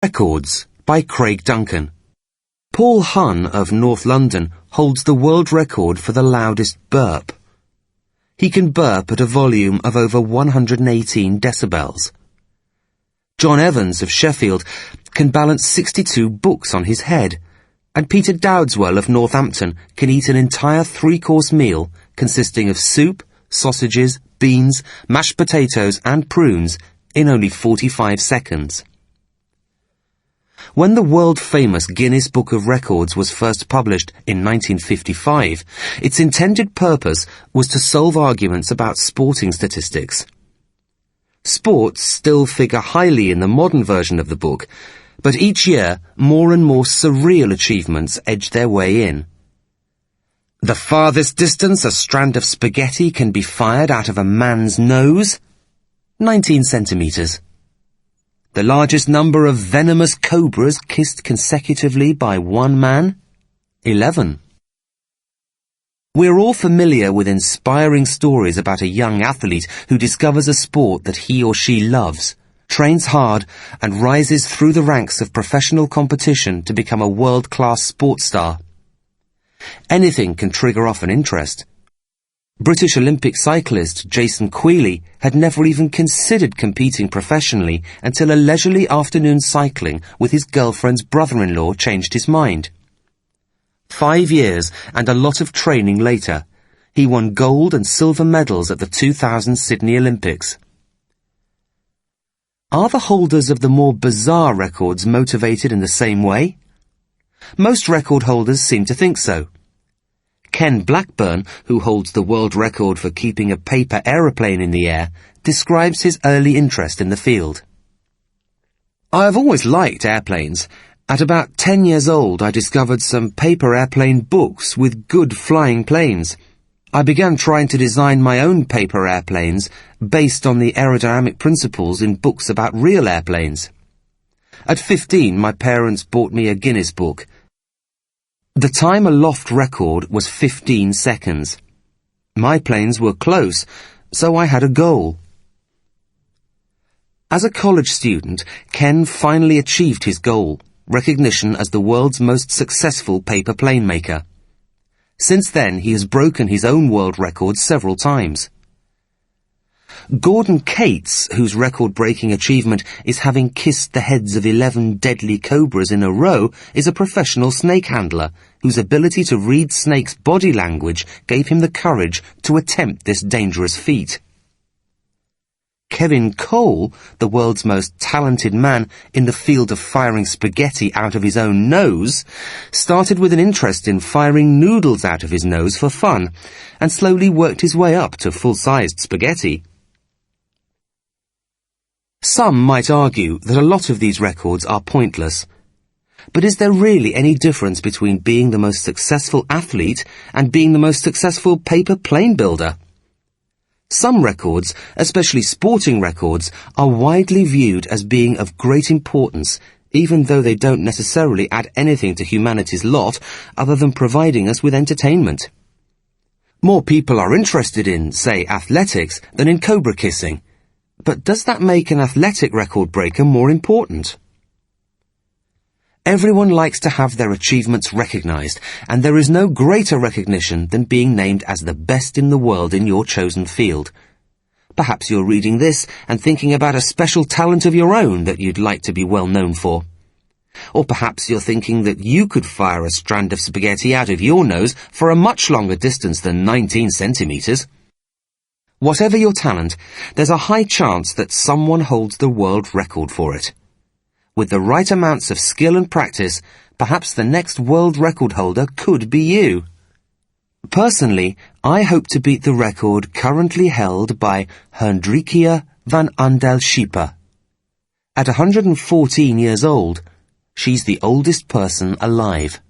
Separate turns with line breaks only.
Records by Craig Duncan. Paul Hunn of North London holds the world record for the loudest burp. He can burp at a volume of over 118 decibels. John Evans of Sheffield can balance 62 books on his head, and Peter Dowdswell of Northampton can eat an entire three-course meal consisting of soup, sausages, beans, mashed potatoes and prunes in only 45 seconds. When the world-famous Guinness Book of Records was first published in 1955, its intended purpose was to solve arguments about sporting statistics. Sports still figure highly in the modern version of the book, but each year more and more surreal achievements edge their way in. The farthest distance a strand of spaghetti can be fired out of a man's nose? 19 centimetres. The largest number of venomous cobras kissed consecutively by one man? 11. We're all familiar with inspiring stories about a young athlete who discovers a sport that he or she loves, trains hard, and rises through the ranks of professional competition to become a world-class sports star. Anything can trigger off an interest. British Olympic cyclist Jason Queally had never even considered competing professionally until a leisurely afternoon cycling with his girlfriend's brother-in-law changed his mind. 5 years and a lot of training later, he won gold and silver medals at the 2000 Sydney Olympics. Are the holders of the more bizarre records motivated in the same way? Most record holders seem to think so. Ken Blackburn, who holds the world record for keeping a paper aeroplane in the air, describes his early interest in the field. I have always liked airplanes. At about 10 years old, I discovered some paper airplane books with good flying planes. I began trying to design my own paper airplanes based on the aerodynamic principles in books about real airplanes. At 15, my parents bought me a Guinness book. The time aloft record was 15 seconds. My planes were close, so I had a goal. As a college student, Ken finally achieved his goal, recognition as the world's most successful paper plane maker. Since then, he has broken his own world record several times. Gordon Cates, whose record-breaking achievement is having kissed the heads of 11 deadly cobras in a row, is a professional snake handler whose ability to read snakes' body language gave him the courage to attempt this dangerous feat. Kevin Cole, the world's most talented man in the field of firing spaghetti out of his own nose, started with an interest in firing noodles out of his nose for fun, and slowly worked his way up to full-sized spaghetti. Some might argue that a lot of these records are pointless. But is there really any difference between being the most successful athlete and being the most successful paper plane builder? Some records, especially sporting records, are widely viewed as being of great importance, even though they don't necessarily add anything to humanity's lot other than providing us with entertainment. More people are interested in, say, athletics than in cobra kissing. But does that make an athletic record breaker more important? Everyone likes to have their achievements recognized, and there is no greater recognition than being named as the best in the world in your chosen field. Perhaps you're reading this and thinking about a special talent of your own that you'd like to be well known for. Or perhaps you're thinking that you could fire a strand of spaghetti out of your nose for a much longer distance than 19 centimetres. Whatever your talent, there's a high chance that someone holds the world record for it. With the right amounts of skill and practice, perhaps the next world record holder could be you. Personally, I hope to beat the record currently held by Hendrikia van Andel Schieper. At 114 years old, she's the oldest person alive.